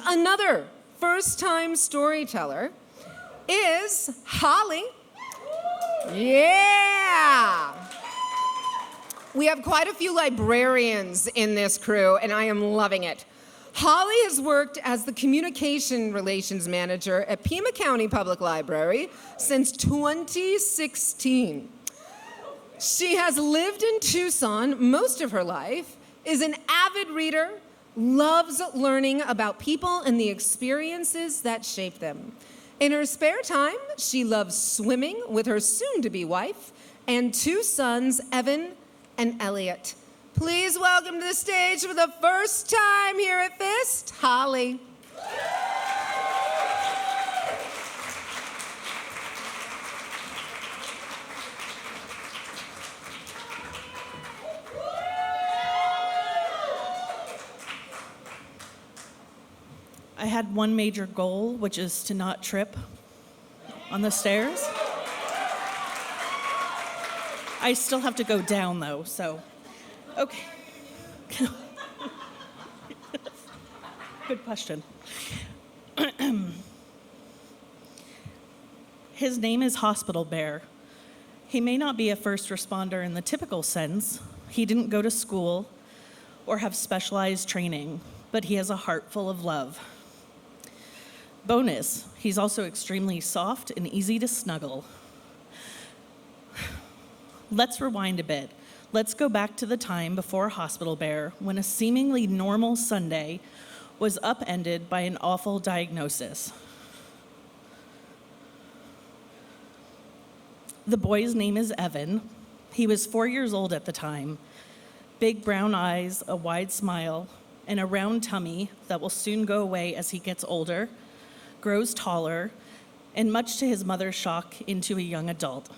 another first-time storyteller is Holly. Yeah! We have quite a few librarians in this crew, and I am loving it. Holly has worked as the communication relations manager at Pima County Public Library since 2016. She has lived in Tucson most of her life, is an avid reader, loves learning about people and the experiences that shape them. In her spare time, she loves swimming with her soon-to-be wife and two sons, Evan and Elliot. Please welcome to the stage for the first time here at FIST, Holly. I had one major goal, which is to not trip on the stairs. I still have to go down, though, so, okay. Good question. His name is Hospital Bear. He may not be a first responder in the typical sense. He didn't go to school or have specialized training, but he has a heart full of love. Bonus, he's also extremely soft and easy to snuggle. Let's rewind a bit. Let's go back to the time before Hospital Bear, when a seemingly normal Sunday was upended by an awful diagnosis. The boy's name is Evan. He was 4 years old at the time. Big brown eyes, a wide smile, and a round tummy that will soon go away as he gets older, grows taller, and much to his mother's shock, into a young adult.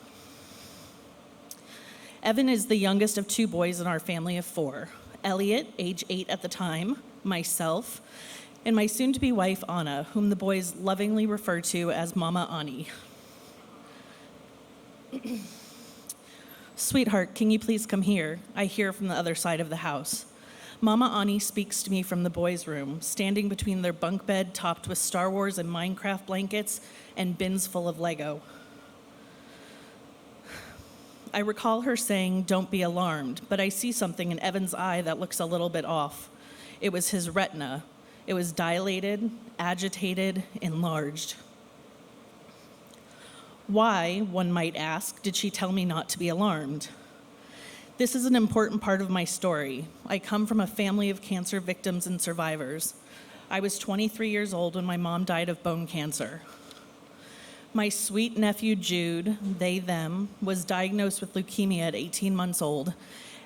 Evan is the youngest of two boys in our family of four. Elliot, age 8 at the time, myself, and my soon-to-be wife, Anna, whom the boys lovingly refer to as Mama Ani. Sweetheart, can you please come here? I hear from the other side of the house. Mama Ani speaks to me from the boys' room, standing between their bunk bed topped with Star Wars and Minecraft blankets and bins full of Lego. I recall her saying, "Don't be alarmed," but I see something in Evan's eye that looks a little bit off. It was his retina. It was dilated, agitated, enlarged. Why, one might ask, did she tell me not to be alarmed? This is an important part of my story. I come from a family of cancer victims and survivors. I was 23 years old when my mom died of bone cancer. My sweet nephew Jude, they, them, was diagnosed with leukemia at 18 months old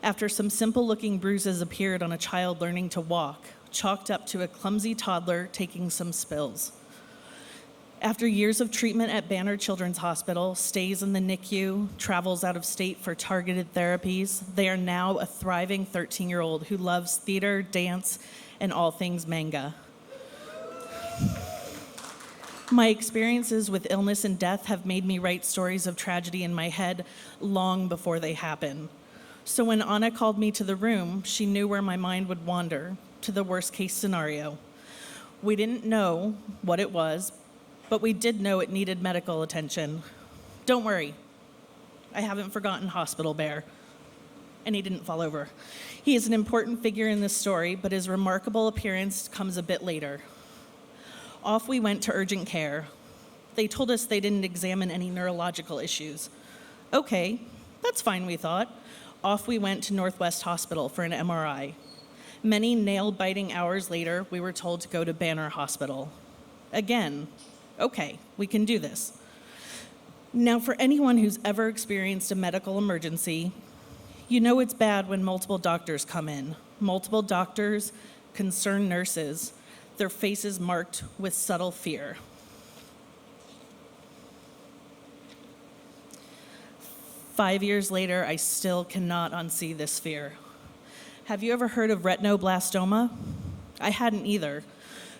after some simple-looking bruises appeared on a child learning to walk, chalked up to a clumsy toddler taking some spills. After years of treatment at Banner Children's Hospital, stays in the NICU, travels out of state for targeted therapies, they are now a thriving 13-year-old who loves theater, dance, and all things manga. My experiences with illness and death have made me write stories of tragedy in my head long before they happen. So when Anna called me to the room, she knew where my mind would wander, to the worst-case scenario. We didn't know what it was, but we did know it needed medical attention. Don't worry, I haven't forgotten Hospital Bear. And he didn't fall over. He is an important figure in this story, but his remarkable appearance comes a bit later. Off we went to urgent care. They told us they didn't examine any neurological issues. Okay, that's fine, we thought. Off we went to Northwest Hospital for an MRI. Many nail-biting hours later, we were told to go to Banner Hospital. Again, okay, we can do this. Now, for anyone who's ever experienced a medical emergency, you know it's bad when multiple doctors come in. Multiple doctors, concerned nurses, their faces marked with subtle fear. Five years later, I still cannot unsee this fear. Have you ever heard of retinoblastoma? I hadn't either.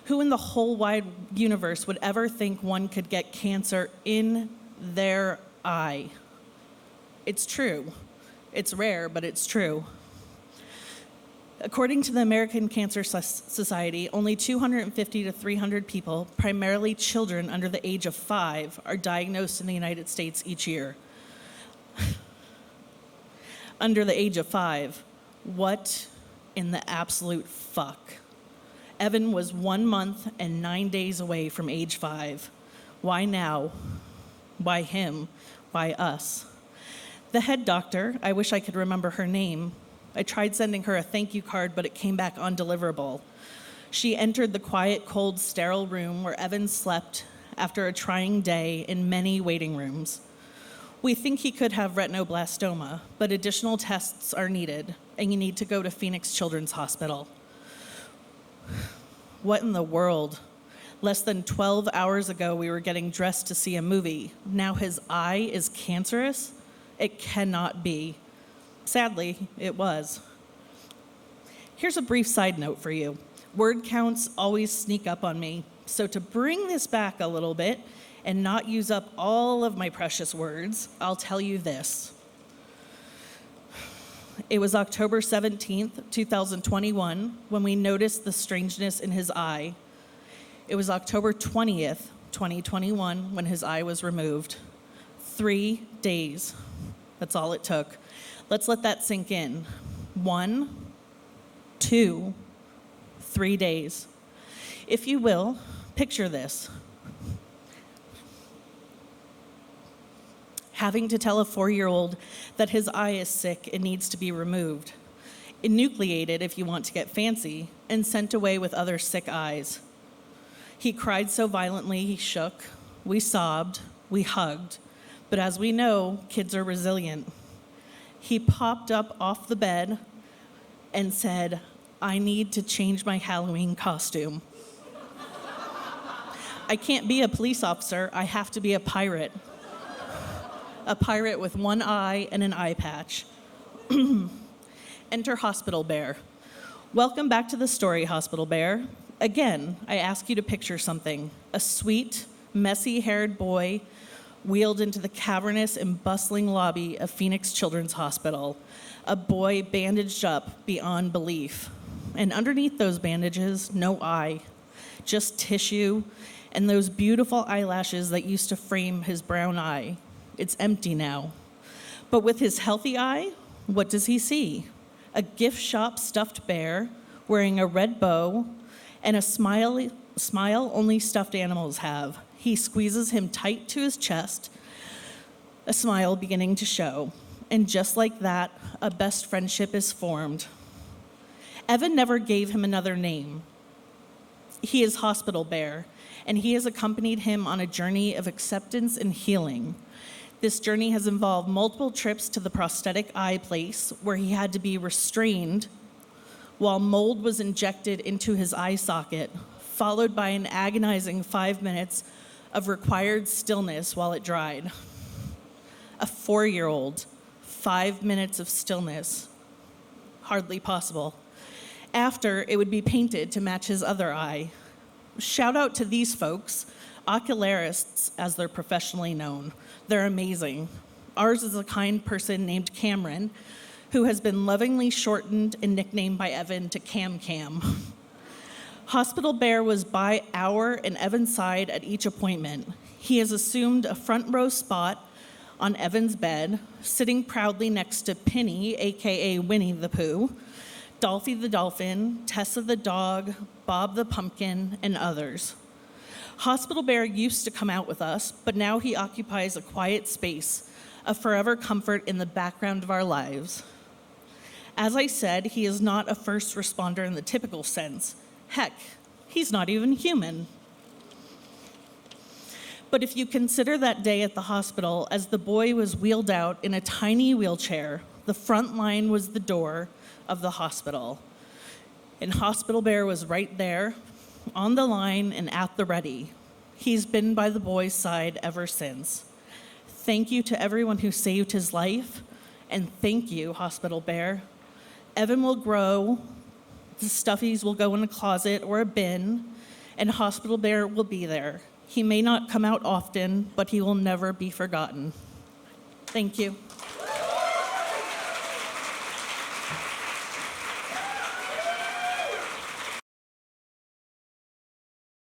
Who in the whole wide universe would ever think one could get cancer in their eye? It's true. It's rare, but it's true. According to the American Cancer Society, only 250 to 300 people, primarily children under the age of 5, are diagnosed in the United States each year. Under the age of 5, what in the absolute fuck? Evan was 1 month and 9 days away from age 5. Why now? Why him? Why us? The head doctor, I wish I could remember her name. I tried sending her a thank you card, but it came back undeliverable. She entered the quiet, cold, sterile room where Evan slept after a trying day in many waiting rooms. We think he could have retinoblastoma, but additional tests are needed, and you need to go to Phoenix Children's Hospital. What in the world? Less than 12 hours ago, we were getting dressed to see a movie. Now his eye is cancerous? It cannot be. Sadly, it was. Here's a brief side note for you. Word counts always sneak up on me, so to bring this back a little bit and not use up all of my precious words, I'll tell you this. It was October 17th, 2021, when we noticed the strangeness in his eye. It was October 20th, 2021, when his eye was removed. 3 days. That's all it took. Let's let that sink in. 1, 2, 3 days. If you will, picture this. Having to tell a 4-year-old that his eye is sick and needs to be removed, enucleated if you want to get fancy, and sent away with other sick eyes. He cried so violently he shook. We sobbed. We hugged. But as we know, kids are resilient. He popped up off the bed and said, "I need to change my Halloween costume. I can't be a police officer. I have to be a pirate." A pirate with one eye and an eye patch. Enter Hospital Bear. Welcome back to the story, Hospital Bear. Again, I ask you to picture something. A sweet, messy-haired boy wheeled into the cavernous and bustling lobby of Phoenix Children's Hospital. A boy bandaged up beyond belief. And underneath those bandages, no eye, just tissue and those beautiful eyelashes that used to frame his brown eye. It's empty now. But with his healthy eye, what does he see? A gift shop stuffed bear wearing a red bow and a smile only stuffed animals have. He squeezes him tight to his chest, a smile beginning to show. And just like that, a best friendship is formed. Evan never gave him another name. He is Hospital Bear, and he has accompanied him on a journey of acceptance and healing. This journey has involved multiple trips to the prosthetic eye place where he had to be restrained while mold was injected into his eye socket, followed by an agonizing 5 minutes of required stillness while it dried. A 4-year-old, 5 minutes of stillness, hardly possible. After, it would be painted to match his other eye. Shout out to these folks, ocularists as they're professionally known. They're amazing. Ours is a kind person named Cameron, who has been lovingly shortened and nicknamed by Evan to Cam Cam. Hospital Bear was by our and Evan's side at each appointment. He has assumed a front row spot on Evan's bed, sitting proudly next to Penny, aka Winnie the Pooh, Dolphy the dolphin, Tessa the dog, Bob the pumpkin, and others. Hospital Bear used to come out with us, but now he occupies a quiet space, a forever comfort in the background of our lives. As I said, he is not a first responder in the typical sense. Heck, he's not even human. But if you consider that day at the hospital as the boy was wheeled out in a tiny wheelchair, the front line was the door of the hospital. And Hospital Bear was right there, on the line and at the ready. He's been by the boy's side ever since. Thank you to everyone who saved his life, and thank you, Hospital Bear. Evan will grow, the stuffies will go in a closet or a bin, and Hospital Bear will be there. He may not come out often, but he will never be forgotten. Thank you.